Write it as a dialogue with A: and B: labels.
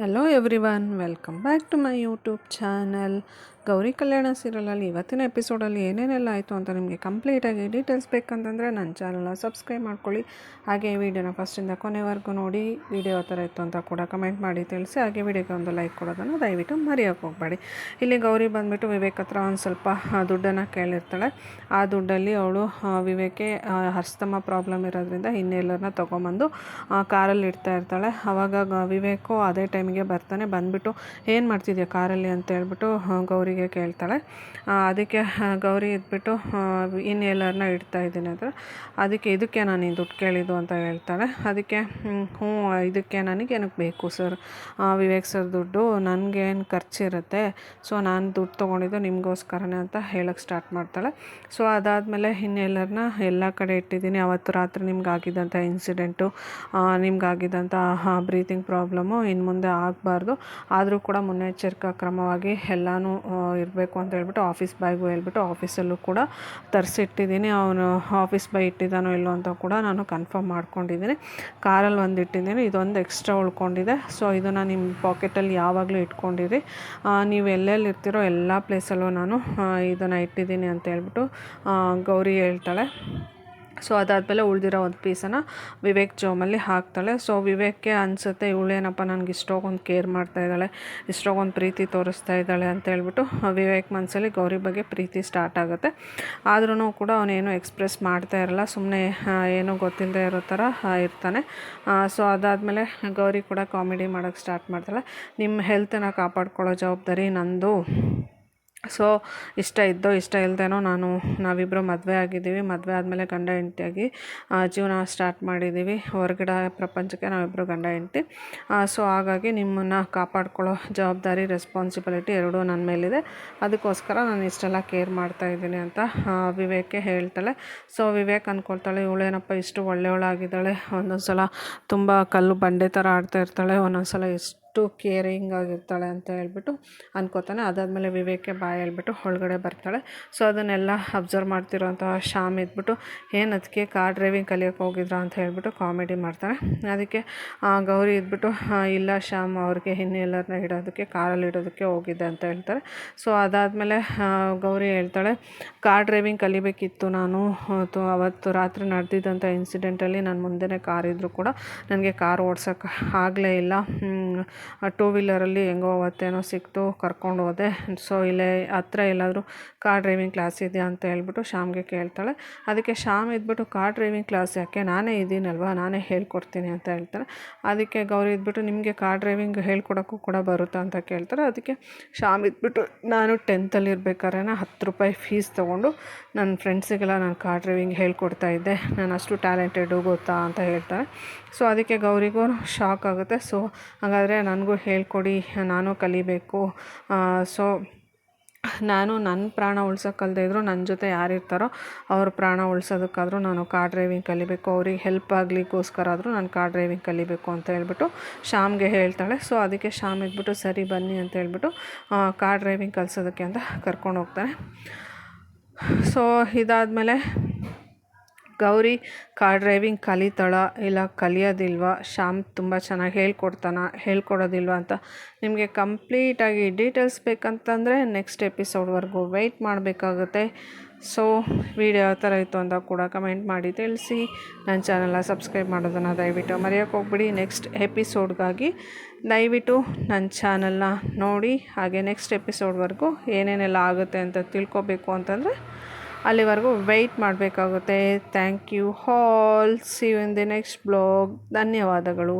A: Hello everyone, welcome back to my YouTube channel. Gauri Kalyana ಸೀರಿಯಲಲ್ಲಿ ಇವತ್ತಿನ ಎಪಿಸೋಡಲ್ಲಿ ಏನೇನೆಲ್ಲ ಆಯಿತು ಅಂತ ನಿಮಗೆ ಕಂಪ್ಲೀಟಾಗಿ ಡೀಟೇಲ್ಸ್ ಬೇಕಂತಂದರೆ ನನ್ನ ಚಾನಲ್ನ ಸಬ್ಸ್ಕ್ರೈಬ್ ಮಾಡ್ಕೊಳ್ಳಿ. ಹಾಗೆ ಈ ವಿಡಿಯೋನ ಫಸ್ಟಿಂದ ಕೊನೆವರೆಗೂ ನೋಡಿ. ವಿಡಿಯೋ ಥರ ಇತ್ತು ಅಂತ ಕೂಡ ಕಮೆಂಟ್ ಮಾಡಿ ತಿಳಿಸಿ. ಹಾಗೆ ವಿಡಿಯೋಗೆ ಒಂದು ಲೈಕ್ ಕೊಡೋದನ್ನು ದಯವಿಟ್ಟು ಮರೆಯೋಕ್ಕೆ ಹೋಗಬೇಡಿ. ಇಲ್ಲಿ ಗೌರಿ ಬಂದುಬಿಟ್ಟು ವಿವೇಕ್ ಹತ್ರ ಒಂದು ಸ್ವಲ್ಪ ದುಡ್ಡನ್ನು ಕೇಳಿರ್ತಾಳೆ. ಆ ದುಡ್ಡಲ್ಲಿ ಅವಳು ವಿವೇಕ್ಗೆ ಅಸ್ತಮ ಪ್ರಾಬ್ಲಮ್ ಇರೋದ್ರಿಂದ ಇನ್ನೆಲ್ಲರನ್ನ ತೊಗೊಂಬಂದು ಕಾರಲ್ಲಿ ಇಡ್ತಾ ಇರ್ತಾಳೆ. ಆವಾಗ ವಿವೇಕು ಅದೇ ಟೈಮಿಗೆ ಬರ್ತಾನೆ. ಬಂದುಬಿಟ್ಟು ಏನು ಮಾಡ್ತಿದ್ಯಾ ಕಾರಲ್ಲಿ ಅಂತ ಹೇಳ್ಬಿಟ್ಟು ಗೌರಿಗೆ ಕೇಳ್ತಾಳೆ. ಅದಕ್ಕೆ ಗೌರಿ ಇದ್ಬಿಟ್ಟು ಇನ್ನೆಲ್ಲರನ್ನ ಇಡ್ತಾ ಇದ್ದೀನಿ ಅಂತ. ಅದಕ್ಕೆ ಇದಕ್ಕೆ ನಾನು ದುಡ್ಡು ಕೇಳಿದ್ದು ಅಂತ ಹೇಳ್ತಾಳೆ. ಅದಕ್ಕೆ ಹ್ಞೂ, ಇದಕ್ಕೆ ನನಗೇನಕ್ಕೆ ಬೇಕು ಸರ್, ವಿವೇಕ್ ಸರ್ ದುಡ್ಡು ನನಗೇನು ಖರ್ಚಿರುತ್ತೆ, ಸೊ ನಾನು ದುಡ್ಡು ತೊಗೊಂಡಿದ್ದು ನಿಮಗೋಸ್ಕರನೇ ಅಂತ ಹೇಳೋಕ್ಕೆ ಸ್ಟಾರ್ಟ್ ಮಾಡ್ತಾಳೆ. ಸೊ ಅದಾದಮೇಲೆ ಇನ್ನೆಲ್ಲರನ್ನ ಎಲ್ಲ ಕಡೆ ಇಟ್ಟಿದ್ದೀನಿ. ಅವತ್ತು ರಾತ್ರಿ ನಿಮ್ಗಾಗಿದ್ದಂಥ ಇನ್ಸಿಡೆಂಟು, ನಿಮ್ಗಾಗಿದ್ದಂಥ ಬ್ರೀತಿಂಗ್ ಪ್ರಾಬ್ಲಮ್ಮು ಇನ್ನು ಮುಂದೆ ಆಗಬಾರ್ದು, ಆದರೂ ಕೂಡ ಮುನ್ನೆಚ್ಚರಿಕಾ ಕ್ರಮವಾಗಿ ಎಲ್ಲನೂ ಇರಬೇಕು ಅಂತ ಹೇಳ್ಬಿಟ್ಟು ಆಫೀಸ್ ಬಾಯ್ಗೂ ಹೇಳ್ಬಿಟ್ಟು ಆಫೀಸಲ್ಲೂ ಕೂಡ ತರಿಸಿಟ್ಟಿದ್ದೀನಿ. ಅವನು ಆಫೀಸ್ ಬಾಯ್ ಇಟ್ಟಿದ್ದಾನೋ ಇಲ್ಲೋ ಅಂತ ಕೂಡ ನಾನು ಕನ್ಫರ್ಮ್ ಮಾಡ್ಕೊಂಡಿದ್ದೀನಿ. ಕಾರಲ್ಲಿ ಒಂದು ಇಟ್ಟಿದ್ದೀನಿ, ಇದೊಂದು ಎಕ್ಸ್ಟ್ರಾ ಉಳ್ಕೊಂಡಿದೆ. ಸೊ ಇದನ್ನು ನಿಮ್ಮ ಪಾಕೆಟಲ್ಲಿ ಯಾವಾಗಲೂ ಇಟ್ಕೊಂಡಿರಿ. ನೀವು ಎಲ್ಲೆಲ್ಲಿ ಇರ್ತೀರೋ ಎಲ್ಲ ಪ್ಲೇಸಲ್ಲೂ ನಾನು ಇದನ್ನು ಇಟ್ಟಿದ್ದೀನಿ ಅಂತ ಹೇಳ್ಬಿಟ್ಟು ಗೌರಿ ಹೇಳ್ತಾಳೆ. ಸೊ ಅದಾದಮೇಲೆ ಉಳಿದಿರೋ ಒಂದು ಪೀಸನ್ನು ವಿವೇಕ್ ಜೋಮಲ್ಲಿ ಹಾಕ್ತಾಳೆ. ಸೊ ವಿವೇಕ್ಗೆ ಅನಿಸುತ್ತೆ, ಇವಳೇನಪ್ಪ ನನಗೆ ಇಷ್ಟೊಂದು ಕೇರ್ ಮಾಡ್ತಾ ಇದ್ದಾಳೆ, ಇಷ್ಟೊಂದು ಪ್ರೀತಿ ತೋರಿಸ್ತಾ ಇದ್ದಾಳೆ ಅಂತ ಹೇಳ್ಬಿಟ್ಟು ವಿವೇಕ್ ಮನಸ್ಸಲ್ಲಿ ಗೌರಿ ಬಗ್ಗೆ ಪ್ರೀತಿ ಸ್ಟಾರ್ಟ್ ಆಗುತ್ತೆ. ಆದ್ರೂ ಕೂಡ ಅವನೇನು ಎಕ್ಸ್ಪ್ರೆಸ್ ಮಾಡ್ತಾ ಇರಲ್ಲ, ಸುಮ್ಮನೆ ಏನೋ ಗೊತ್ತಿಲ್ಲದೆ ಇರೋ ಥರ ಇರ್ತಾನೆ. ಸೊ ಅದಾದಮೇಲೆ ಗೌರಿ ಕೂಡ ಕಾಮಿಡಿ ಮಾಡೋಕ್ಕೆ ಸ್ಟಾರ್ಟ್ ಮಾಡ್ತಾಳೆ. ನಿಮ್ಮ ಹೆಲ್ತನ್ನು ಕಾಪಾಡ್ಕೊಳ್ಳೋ ಜವಾಬ್ದಾರಿ ನಂದು. ಸೊ ಇಷ್ಟ ಇದ್ದೋ ಇಷ್ಟ ಇಲ್ಲದೇನೋ ನಾವಿಬ್ಬರು ಮದುವೆ ಆಗಿದ್ದೀವಿ. ಮದುವೆ ಆದಮೇಲೆ ಗಂಡ ಹೆಂಡತಿಯಾಗಿ ಜೀವನ ಸ್ಟಾರ್ಟ್ ಮಾಡಿದ್ದೀವಿ. ಹೊರಗಡೆ ಪ್ರಪಂಚಕ್ಕೆ ನಾವಿಬ್ಬರು ಗಂಡ ಹೆಂಡತಿ. ಸೊ ಹಾಗಾಗಿ ನಿಮ್ಮನ್ನು ಕಾಪಾಡ್ಕೊಳ್ಳೋ ಜವಾಬ್ದಾರಿ, ರೆಸ್ಪಾನ್ಸಿಬಿಲಿಟಿ ಎರಡೂ ನನ್ನ ಮೇಲಿದೆ. ಅದಕ್ಕೋಸ್ಕರ ನಾನು ಇಷ್ಟೆಲ್ಲ ಕೇರ್ ಮಾಡ್ತಾಯಿದ್ದೀನಿ ಅಂತ ವಿವೇಕ್ಗೆ ಹೇಳ್ತಾಳೆ. ಸೊ ವಿವೇಕ್ ಅಂದ್ಕೊಳ್ತಾಳೆ, ಇವಳೇನಪ್ಪ ಇಷ್ಟು ಒಳ್ಳೆಯವಳಾಗಿದ್ದಾಳೆ, ಒಂದೊಂದು ಸಲ ತುಂಬ ಕಲ್ಲು ಬಂಡೆ ಥರ ಆಡ್ತಾ ಇರ್ತಾಳೆ, ಒಂದೊಂದು ಸಲ ಎಷ್ಟು ಕೇರಿಂಗ್ ಆಗಿರ್ತಾಳೆ ಅಂತ ಹೇಳ್ಬಿಟ್ಟು ಅನ್ಕೋತಾನೆ. ಅದಾದಮೇಲೆ ವಿವೇಕ್ಗೆ ಬಾಯ್ ಹೇಳ್ಬಿಟ್ಟು ಒಳಗಡೆ ಬರ್ತಾಳೆ. ಸೊ ಅದನ್ನೆಲ್ಲ ಅಬ್ಸರ್ವ್ ಮಾಡ್ತಿರೋಂತಹ ಶ್ಯಾಮ್ ಇದ್ಬಿಟ್ಟು, ಏನು ಅದಕ್ಕೆ ಕಾರ್ ಡ್ರೈವಿಂಗ್ ಕಲಿಯೋಕ್ಕೆ ಹೋಗಿದ್ರಾ ಅಂತ ಹೇಳ್ಬಿಟ್ಟು ಕಾಮಿಡಿ ಮಾಡ್ತಾಳೆ. ಅದಕ್ಕೆ ಗೌರಿ ಇದ್ಬಿಟ್ಟು, ಇಲ್ಲ ಶ್ಯಾಮ್, ಅವ್ರಿಗೆ ಇನ್ನೆಲ್ಲರನ್ನ ಇಡೋದಕ್ಕೆ, ಕಾರಲ್ಲಿ ಇಡೋದಕ್ಕೆ ಹೋಗಿದ್ದೆ ಅಂತ ಹೇಳ್ತಾರೆ. ಸೊ ಅದಾದಮೇಲೆ ಗೌರಿ ಹೇಳ್ತಾಳೆ, ಕಾರ್ ಡ್ರೈವಿಂಗ್ ಕಲಿಬೇಕಿತ್ತು ನಾನು, ಅವತ್ತು ರಾತ್ರಿ ನಡೆದಿದ್ದಂಥ ಇನ್ಸಿಡೆಂಟಲ್ಲಿ ನನ್ನ ಮುಂದೆನೇ ಕಾರ್ ಇದ್ದರೂ ಕೂಡ ನನಗೆ ಕಾರ್ ಓಡ್ಸೋಕ್ಕೆ ಆಗಲೇ ಇಲ್ಲ. ಟೂ ವೀಲರಲ್ಲಿ ಹೆಂಗೋ ಅವತ್ತೇನೋ ಸಿಕ್ತು, ಕರ್ಕೊಂಡು ಹೋದೆ. ಸೊ ಇಲ್ಲೇ ಹತ್ರ ಎಲ್ಲಾದರೂ ಕಾರ್ ಡ್ರೈವಿಂಗ್ ಕ್ಲಾಸ್ ಇದೆಯಾ ಅಂತ ಹೇಳ್ಬಿಟ್ಟು ಶ್ಯಾಮ್ಗೆ ಕೇಳ್ತಾಳೆ. ಅದಕ್ಕೆ ಶ್ಯಾಮ್ ಇದ್ಬಿಟ್ಟು, ಕಾರ್ ಡ್ರೈವಿಂಗ್ ಕ್ಲಾಸ್ ಯಾಕೆ, ನಾನೇ ಇದ್ದೀನಲ್ವ, ನಾನೇ ಹೇಳ್ಕೊಡ್ತೀನಿ ಅಂತ ಹೇಳ್ತಾರೆ. ಅದಕ್ಕೆ ಗೌರಿ ಇದ್ಬಿಟ್ಟು, ನಿಮಗೆ ಕಾರ್ ಡ್ರೈವಿಂಗ್ ಹೇಳ್ಕೊಡೋಕ್ಕೂ ಕೂಡ ಬರುತ್ತಾ ಅಂತ ಕೇಳ್ತಾರೆ. ಅದಕ್ಕೆ ಶ್ಯಾಮ್ ಇದ್ಬಿಟ್ಟು, ನಾನು 10th ಇರ್ಬೇಕಾದ್ರೆ ₹10 ಫೀಸ್ ತೊಗೊಂಡು ನನ್ನ ಫ್ರೆಂಡ್ಸಿಗೆಲ್ಲ ನಾನು ಕಾರ್ ಡ್ರೈವಿಂಗ್ ಹೇಳ್ಕೊಡ್ತಾ ಇದ್ದೆ, ನಾನು ಅಷ್ಟು ಟ್ಯಾಲೆಂಟೆಡು ಗೊತ್ತಾ ಅಂತ ಹೇಳ್ತಾರೆ. ಸೊ ಅದಕ್ಕೆ ಗೌರಿಗೂ ಶಾಕ್ ಆಗುತ್ತೆ. ಸೊ ಹಾಗಾದರೆ ನನಗೂ ಹೇಳ್ಕೊಡಿ, ನಾನು ಕಲಿಬೇಕು. ಸೊ ನಾನು ನನ್ನ ಪ್ರಾಣ ಉಳ್ಸೋಕ್ಕಲ್ಲದೆ ಇದ್ದರೂ ನನ್ನ ಜೊತೆ ಯಾರಿರ್ತಾರೋ ಅವ್ರ ಪ್ರಾಣ ಉಳ್ಸೋದಕ್ಕಾದರೂ ನಾನು ಕಾರ್ ಡ್ರೈವಿಂಗ್ ಕಲಿಬೇಕು, ಅವ್ರಿಗೆ ಹೆಲ್ಪ್ ಆಗಲಿಕ್ಕೋಸ್ಕರ ಆದರೂ ನಾನು ಕಾರ್ ಡ್ರೈವಿಂಗ್ ಕಲಿಬೇಕು ಅಂತ ಹೇಳ್ಬಿಟ್ಟು ಶ್ಯಾಮ್ಗೆ ಹೇಳ್ತಾಳೆ. ಸೊ ಅದಕ್ಕೆ ಶ್ಯಾಮ್ ಇದ್ಬಿಟ್ಟು, ಸರಿ ಬನ್ನಿ ಅಂತ ಹೇಳ್ಬಿಟ್ಟು ಕಾರ್ ಡ್ರೈವಿಂಗ್ ಕಲಿಸೋದಕ್ಕೆ ಅಂತ ಕರ್ಕೊಂಡು ಹೋಗ್ತಾನೆ. ಸೊ ಇದಾದಮೇಲೆ ಗೌರಿ ಕಾರ್ ಡ್ರೈವಿಂಗ್ ಕಲಿತಾಳ ಇಲ್ಲ ಕಲಿಯೋದಿಲ್ವ, ಶ್ಯಾಮ್ ತುಂಬ ಚೆನ್ನಾಗಿ ಹೇಳ್ಕೊಡೋದಿಲ್ವ ಅಂತ ನಿಮಗೆ ಕಂಪ್ಲೀಟಾಗಿ ಡೀಟೇಲ್ಸ್ ಬೇಕಂತಂದರೆ ನೆಕ್ಸ್ಟ್ ಎಪಿಸೋಡ್ವರೆಗೂ ವೆಯ್ಟ್ ಮಾಡಬೇಕಾಗುತ್ತೆ. ಸೊ ವಿಡಿಯೋ ಯಾವ ಥರ ಇತ್ತು ಅಂತ ಕೂಡ ಕಮೆಂಟ್ ಮಾಡಿ ತಿಳಿಸಿ. ನನ್ನ ಚಾನಲ್ನ ಸಬ್ಸ್ಕ್ರೈಬ್ ಮಾಡೋದನ್ನು ದಯವಿಟ್ಟು ಮರೆಯೋಕ್ಕೆ ಹೋಗ್ಬಿಡಿ. ನೆಕ್ಸ್ಟ್ ಎಪಿಸೋಡ್ಗಾಗಿ ದಯವಿಟ್ಟು ನನ್ನ ಚಾನಲ್ನ ನೋಡಿ. ಹಾಗೆ ನೆಕ್ಸ್ಟ್ ಎಪಿಸೋಡ್ವರೆಗೂ ಏನೇನೆಲ್ಲ ಆಗುತ್ತೆ ಅಂತ ತಿಳ್ಕೊಬೇಕು ಅಂತಂದರೆ ಅಲ್ಲಿವರೆಗೂ ವೆಯ್ಟ್ ಮಾಡಬೇಕಾಗುತ್ತೆ. Thank you all. See you in the next blog. ಧನ್ಯವಾದಗಳು.